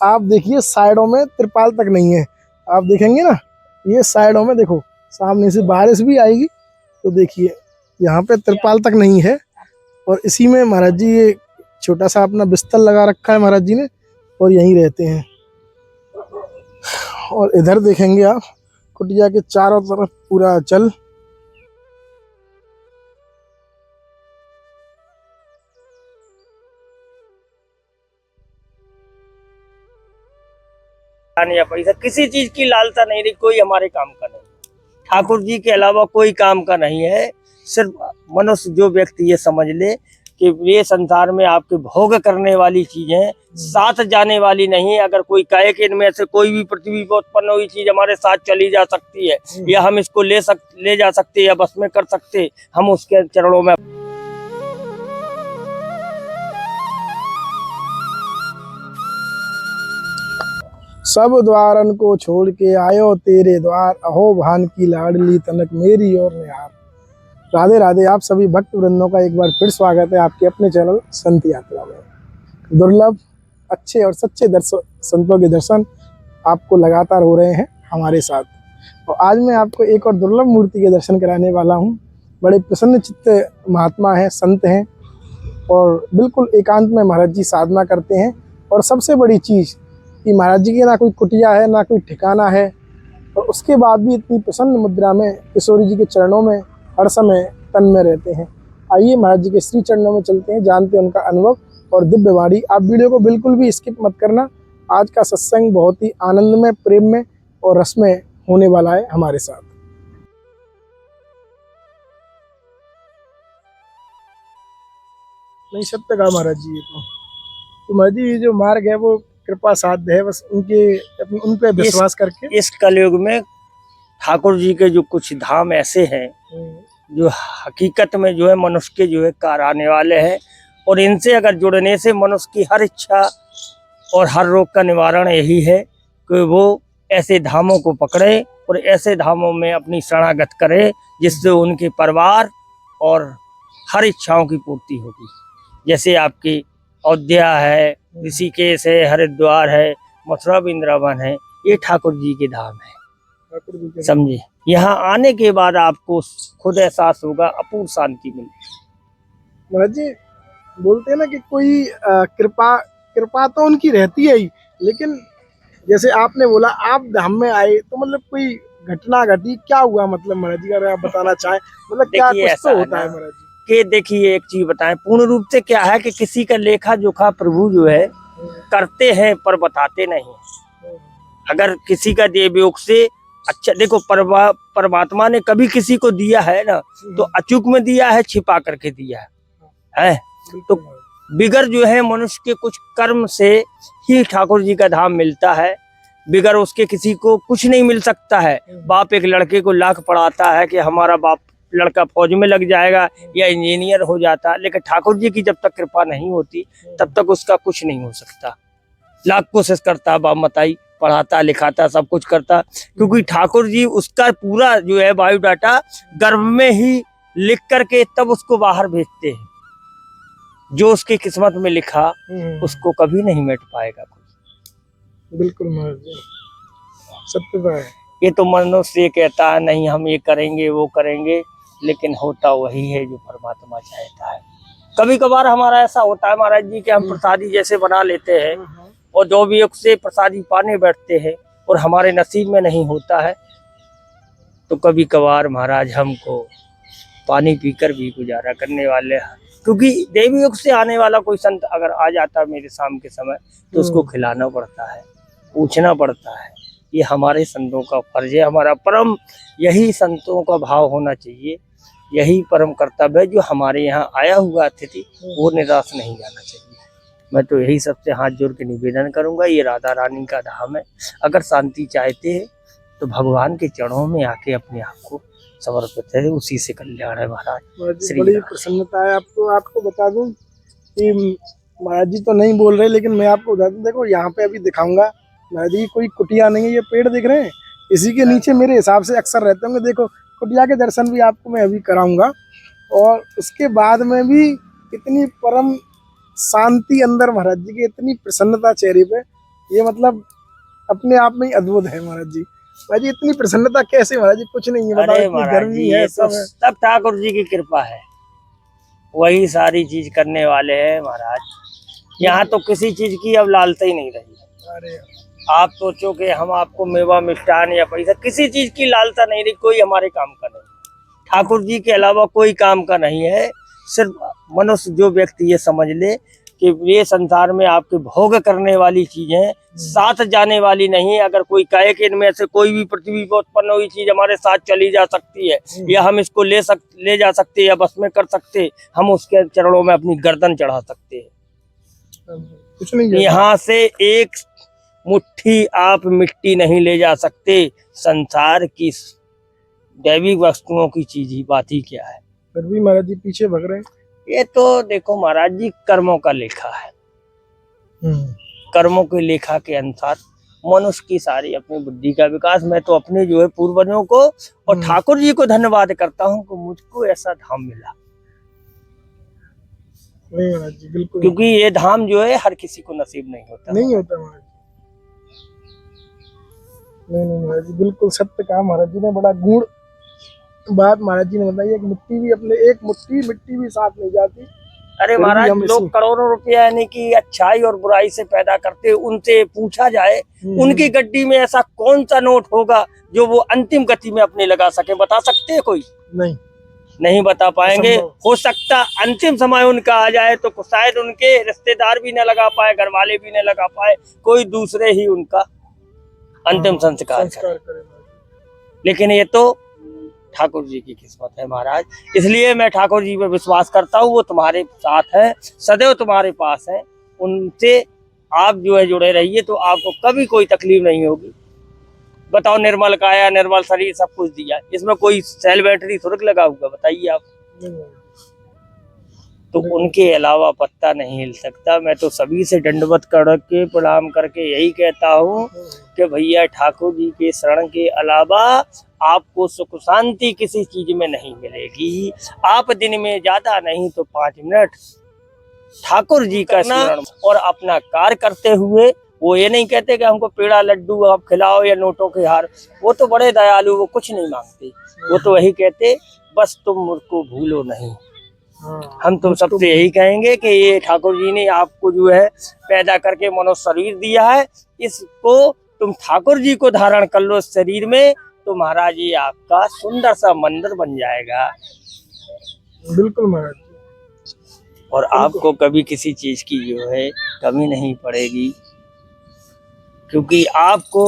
आप देखिए साइडों में त्रिपाल तक नहीं है। आप देखेंगे ना, ये साइडों में देखो, सामने से बारिश भी आएगी तो देखिए यहाँ पे त्रिपाल तक नहीं है। और इसी में महाराज जी ये छोटा सा अपना बिस्तर लगा रखा है महाराज जी ने, और यहीं रहते हैं। और इधर देखेंगे आप, कुटिया के चारों तरफ पूरा जल। या पैसा किसी चीज की लालसा नहीं रही, कोई हमारे काम का नहीं। ठाकुर जी के अलावा कोई काम का नहीं है। सिर्फ मनुष्य जो व्यक्ति ये समझ ले कि ये संसार में आपके भोग करने वाली चीजें साथ जाने वाली नहीं है। अगर कोई कहे कि इनमें से कोई भी पृथ्वी पर उत्पन्न हुई चीज हमारे साथ चली जा सकती है, या हम इसको ले जा सकते या बस में कर सकते, हम उसके चरणों में। सब द्वारन को छोड़ के आयो तेरे द्वार, अहो भान की लाडली तनक मेरी और निहार। राधे राधे। आप सभी भक्त वृंदों का एक बार फिर स्वागत है आपके अपने चैनल संत यात्रा में। दुर्लभ अच्छे और सच्चे संतों के दर्शन आपको लगातार हो रहे हैं हमारे साथ। और आज मैं आपको एक और दुर्लभ मूर्ति के दर्शन कराने वाला हूं। बड़े प्रसन्न चित्त महात्मा हैं, संत हैं, और बिल्कुल एकांत में महाराज जी साधना करते हैं। और सबसे बड़ी चीज़ कि महाराज जी की ना कोई कुटिया है, ना कोई ठिकाना है, और उसके बाद भी इतनी प्रसन्न मुद्रा में किशोरी जी के चरणों में हर समय तन में रहते हैं। आइए महाराज जी के श्री चरणों में चलते हैं, जानते हैं उनका अनुभव और दिव्य वाणी। आप वीडियो को बिल्कुल भी स्किप मत करना। आज का सत्संग बहुत ही आनंद में, प्रेम में और रस में होने वाला है हमारे साथ। नहीं, सत्य कहा महाराज जी। ये तो महाराज जी, ये जो मार्ग है वो कृपा साध्य है, बस उन पे विश्वास करके। इस कलयुग में ठाकुर जी के जो कुछ धाम ऐसे हैं जो हकीकत में जो है मनुष्य के जो है कार आने वाले हैं, और इनसे अगर जुड़ने से मनुष्य की हर इच्छा और हर रोग का निवारण यही है कि वो ऐसे धामों को पकड़े और ऐसे धामों में अपनी शरणागत करे, जिससे उनके परिवार और हर इच्छाओं की पूर्ति होगी। जैसे आपकी अयोध्या है, ऋषिकेश है, हरिद्वार है, मथुरा वृंदावन है, ये ठाकुर जी के धाम है। समझे, यहाँ आने के बाद आपको खुद एहसास होगा, अपूर्व शांति मिलेगी। महाराज जी बोलते हैं ना कि कोई कृपा तो उनकी रहती है ही, लेकिन जैसे आपने बोला आप धाम में आए तो मतलब कोई घटना घटी, क्या हुआ? मतलब महाराज जी अगर आप बताना चाहें, मतलब क्या कुछ तो होता है महाराज जी? कि देखिए एक चीज बताएं, पूर्ण रूप से क्या है कि किसी का लेखा जोखा प्रभु जो है करते हैं पर बताते नहीं। अगर किसी का देवयोग से अच्छा, देखो परमात्मा ने कभी किसी को दिया है ना, तो अचूक में दिया है, छिपा करके दिया है। तो बिगर जो है मनुष्य के कुछ कर्म से ही ठाकुर जी का धाम मिलता है। बिगर उसके किसी को कुछ नहीं मिल सकता है। बाप एक लड़के को लाख पढ़ाता है कि हमारा बाप लड़का फौज में लग जाएगा या इंजीनियर हो जाता, लेकिन ठाकुर जी की जब तक कृपा नहीं होती तब तक उसका कुछ नहीं हो सकता। लाख कोशिश करता, बाप मताई पढ़ाता लिखाता सब कुछ करता, क्योंकि ठाकुर जी उसका पूरा जो है बायोडाटा गर्भ में ही लिख करके तब उसको बाहर भेजते हैं। जो उसकी किस्मत में लिखा उसको कभी नहीं मिट पाएगा कोई। बिल्कुल महाराज जी, सत्य है। ये तो मनुष्य ये कहता है नहीं हम ये करेंगे वो करेंगे, लेकिन होता वही है जो परमात्मा चाहता है। कभी कभार हमारा ऐसा होता है महाराज जी कि हम प्रसादी जैसे बना लेते हैं और जो भी उससे प्रसादी पाने बैठते हैं और हमारे नसीब में नहीं होता है, तो कभी कभार महाराज हमको पानी पीकर भी गुजारा करने वाले हैं। क्योंकि देवी युग से आने वाला कोई संत अगर आ जाता है मेरे शाम के समय, तो उसको खिलाना पड़ता है, पूछना पड़ता है। ये हमारे संतों का फर्ज है, हमारा परम यही संतों का भाव होना चाहिए, यही परम कर्तव्य है। जो हमारे यहाँ आया हुआ अतिथि वो निराश नहीं जाना चाहिए। मैं तो यही सबसे हाथ जोड़ के निवेदन करूंगा। ये राधा रानी का धाम है, अगर शांति चाहते हैं तो भगवान के चरणों में आके अपने आप को समर्पित है, उसी से कल्याण है महाराज। बड़ी प्रसन्नता है। आपको बता दूं कि महाराज जी तो नहीं बोल रहे, लेकिन मैं आपको बता दूं, देखो यहाँ पे अभी दिखाऊंगा महाराज जी, कोई कुटिया नहीं है। ये पेड़ दिख रहे हैं, इसी के नीचे मेरे हिसाब से अक्सर रहते होंगे। देखो कुटिया के दर्शन भी आपको मैं अभी कराऊंगा, और उसके बाद में भी इतनी परम शांति अंदर महाराज जी की, इतनी प्रसन्नता चेहरे पे ये मतलब अपने आप में ही अद्भुत है महाराज जी। महाराज जी इतनी प्रसन्नता कैसे महाराज जी? कुछ नहीं है, बताओ, अरे इतनी महाराज गर्मी जी है, ये तो सब है। सब ठाकुर जी की कृपा है, वही सारी चीज करने वाले हैं महाराज। यहाँ तो किसी चीज की अब लालसा ही नहीं रही। अरे आप सोचो कि हम आपको मेवा मिष्ठान या पैसा, किसी चीज की लालसा नहीं रही, कोई हमारे काम का नहीं, ठाकुर जी के अलावा कोई काम का नहीं है। सिर्फ मनुष्य जो व्यक्ति ये समझ ले कि ये संसार में आपके भोग करने वाली चीजें साथ जाने वाली नहीं है। अगर कोई कहे कि इनमें से कोई भी पृथ्वी पर उत्पन्न हुई चीज हमारे साथ चली जा सकती है, या हम इसको ले जा सकते या बस में कर सकते, हम उसके चरणों में अपनी गर्दन चढ़ा सकते हैं। कुछ नहीं है। यहाँ से एक मुट्ठी आप मिट्टी नहीं ले जा सकते। संसार की दैविक वस्तुओं की चीज ही बात ही क्या है। फिर भी महाराज जी पीछे भग रहे हैं। ये तो देखो महाराज जी कर्मों का लेखा है। कर्मों के लेखा के अनुसार मनुष्य की सारी अपनी बुद्धि का विकास। मैं तो अपने जो है पूर्वजों को और ठाकुर जी को धन्यवाद करता हूँ कि मुझको ऐसा धाम मिला। नहीं महाराज जी बिल्कुल, क्योंकि ये धाम जो है हर किसी को नसीब नहीं होता। नहीं होता महाराज जी। नहीं महाराज जी बिल्कुल सत्य कहा महाराज जी ने, बड़ा गूढ़ बात महाराज जी ने बताई। एक मुट्ठी मिट्टी भी साथ नहीं जाती। अरे महाराज लोग करोड़ों रुपया यानी कि अच्छाई और बुराई से पैदा करते, उनसे पूछा जाए उनकी गड्डी में ऐसा कौन सा नोट होगा जो वो अंतिम गति में अपने लगा सके? बता सकते हैं कोई? नहीं बता पाएंगे। हो सकता अंतिम समय उनका आ जाए तो शायद उनके रिश्तेदार भी न लगा पाए, घर वाले भी न लगा पाए, कोई दूसरे ही उनका अंतिम संस्कार करे। लेकिन ये तो ठाकुर जी की किस्मत है महाराज। इसलिए मैं ठाकुर जी पर विश्वास करता हूँ, वो तुम्हारे साथ है, सदैव तुम्हारे पास है। उनसे आप जो है जुड़े रहिए तो आपको कभी कोई तकलीफ नहीं होगी। बताओ, निर्मल काया निर्मल शरीर सब कुछ दिया, इसमें कोई सेल बैटरी थोड़ा लगा हुआ? बताइए आप। तो उनके अलावा पत्ता नहीं हिल सकता। मैं तो सभी से दंडवत करके प्रणाम करके यही कहता हूँ कि भैया ठाकुर जी के शरण के अलावा आपको सुख शांति किसी चीज में नहीं मिलेगी। आप दिन में ज्यादा नहीं तो 5 मिनट ठाकुर जी का स्मरण और अपना कार्य करते हुए, वो ये नहीं कहते कि हमको पेड़ा लड्डू आप खिलाओ या नोटों के हार, वो तो बड़े दयालु, वो कुछ नहीं मांगते। वो तो वही कहते बस तुम मुझको भूलो नहीं। हम तो सबसे यही कहेंगे कि ये ठाकुर जी ने आपको जो है पैदा करके मनुष्य शरीर दिया है, इसको तुम ठाकुर जी को धारण कर लो शरीर में, तो महाराज ये आपका सुंदर सा मंदिर बन जाएगा। बिल्कुल महाराज। और आपको कभी किसी चीज की जो है कमी नहीं पड़ेगी, क्योंकि आपको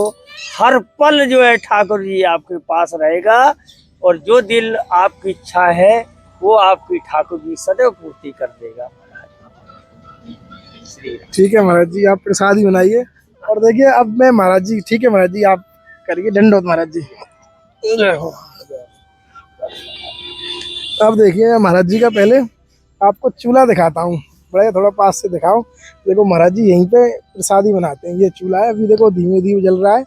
हर पल जो है ठाकुर जी आपके पास रहेगा। और जो दिल आपकी इच्छा है वो आपकी ठाकुर जी सदैव पूर्ति कर देगा। ठीक है महाराज जी, आप प्रसाद ही बनाइए। और देखिए अब मैं महाराज जी, ठीक है महाराज जी, आप करिए दंडवत महाराज जी। अब देखिए महाराज जी का पहले आपको चूल्हा दिखाता हूँ, बड़ा थोड़ा पास से दिखाओ। देखो महाराज जी यहीं पे प्रसादी बनाते हैं। ये चूल्हा है, अभी देखो धीमे धीमे जल रहा है,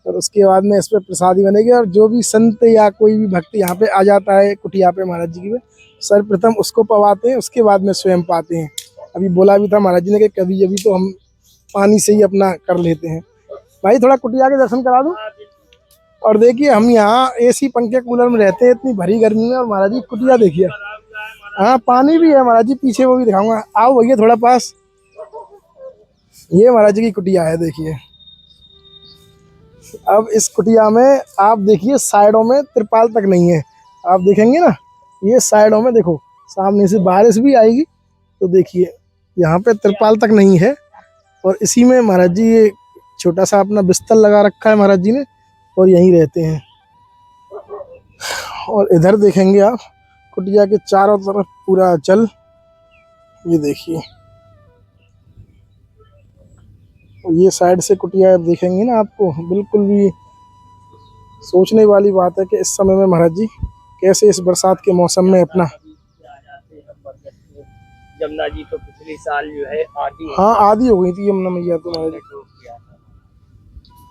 और उसके बाद में इस पे प्रसादी बनेगी। और जो भी संत या कोई भी भक्त यहाँ पे आ जाता है कुटिया पे महाराज जी की पे, सर्वप्रथम उसको पवाते हैं, उसके बाद में स्वयं पाते हैं। अभी बोला भी था महाराज जी ने कि कभी कभी तो हम पानी से ही अपना कर लेते हैं। भाई थोड़ा कुटिया के दर्शन करा दूं। और देखिए हम यहाँ एसी पंखे कूलर में रहते हैं इतनी भरी गर्मी में, और महाराज जी कुटिया देखिए। हाँ पानी भी है महाराज जी, पीछे वो भी दिखाऊंगा। आओ भैया थोड़ा पास। ये महाराज जी की कुटिया है, देखिए। अब इस कुटिया में आप देखिए साइडों में तिरपाल तक नहीं है। आप देखेंगे ना, ये साइडों में देखो, सामने से बारिश भी आएगी तो देखिए यहाँ पे तिरपाल तक नहीं है। और इसी में महाराज जी ये छोटा सा अपना बिस्तर लगा रखा है महाराज जी ने, और यहीं रहते हैं। और इधर देखेंगे आप कुटिया के चारों तरफ पूरा जल, ये देखिए। ये साइड से कुटिया देखेंगे ना, आपको बिल्कुल भी सोचने वाली बात है कि इस समय में महाराज जी कैसे इस बरसात के मौसम में अपना। यमुना जी तो पिछले साल जो है आधी, हाँ आधी हो गई थी यमुना मैया तो महाराज जी।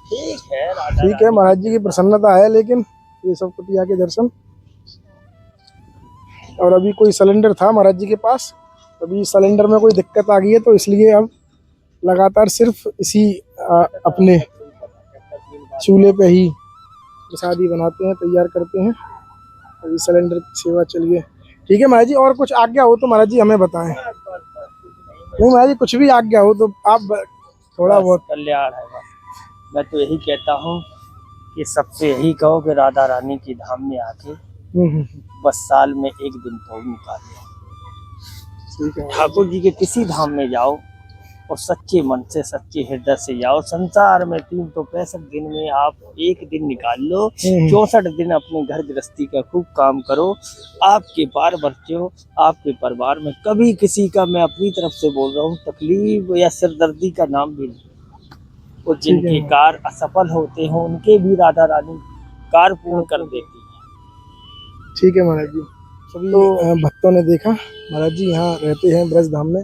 ठीक है महाराज जी की प्रसन्नता है, लेकिन ये सब कुटिया के दर्शन। और अभी कोई सिलेंडर था महाराज जी के पास, अभी सिलेंडर में कोई दिक्कत आ गई है, तो इसलिए अब लगातार सिर्फ इसी अपने चूल्हे पे ही प्रसादी बनाते हैं, तैयार करते हैं। अभी सिलेंडर की सेवा चलिए। ठीक है महाराज जी, और कुछ आज्ञा हो तो महाराज जी हमें बताएं। नहीं महाराज जी, कुछ भी आज्ञा हो तो आप थोड़ा बहुत। कल्याण है बस। मैं तो यही कहता हूँ कि सबसे यही कहो कि राधा रानी की धाम में आके बस साल में एक दिन तो निकालिए। ठीक है ठाकुर जी के किसी धाम में जाओ और सच्चे मन से, सच्चे हृदय से जाओ। संसार में 365 दिन में आप एक दिन निकाल लो, 64 दिन अपने घर गृहस्थी का खूब काम करो। आपके बाल बच्चों, आपके परिवार में कभी किसी का, मैं अपनी तरफ से बोल रहा हूँ, तकलीफ या सिरदर्दी का नाम भी नहीं। और जिनके कार्य असफल होते हैं उनके भी राधा रानी कार्य पूर्ण कर देती है। ठीक है महाराज जी। सभी भक्तों ने देखा महाराज जी यहाँ रहते हैं ब्रज धाम में।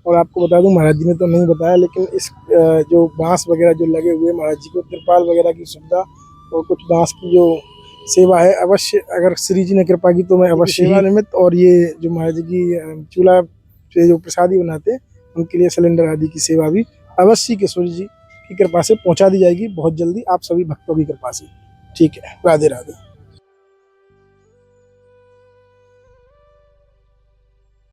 और आपको बता दूं, महाराज जी ने तो नहीं बताया, लेकिन इस जो बांस वगैरह जो लगे हुए महाराज जी को, तिरपाल वगैरह की सुविधा और कुछ बांस की जो सेवा है, अवश्य अगर श्री जी ने कृपा की तो मैं अवश्य सेवा निमित्त, और ये जो महाराज जी की चूल्हा से जो प्रसादी बनाते हैं उनके लिए सिलेंडर आदि की सेवा भी अवश्य के सूर्य जी की कृपा से पहुंचा दी जाएगी बहुत जल्दी, आप सभी भक्तों की कृपा से। ठीक है, राधे राधे।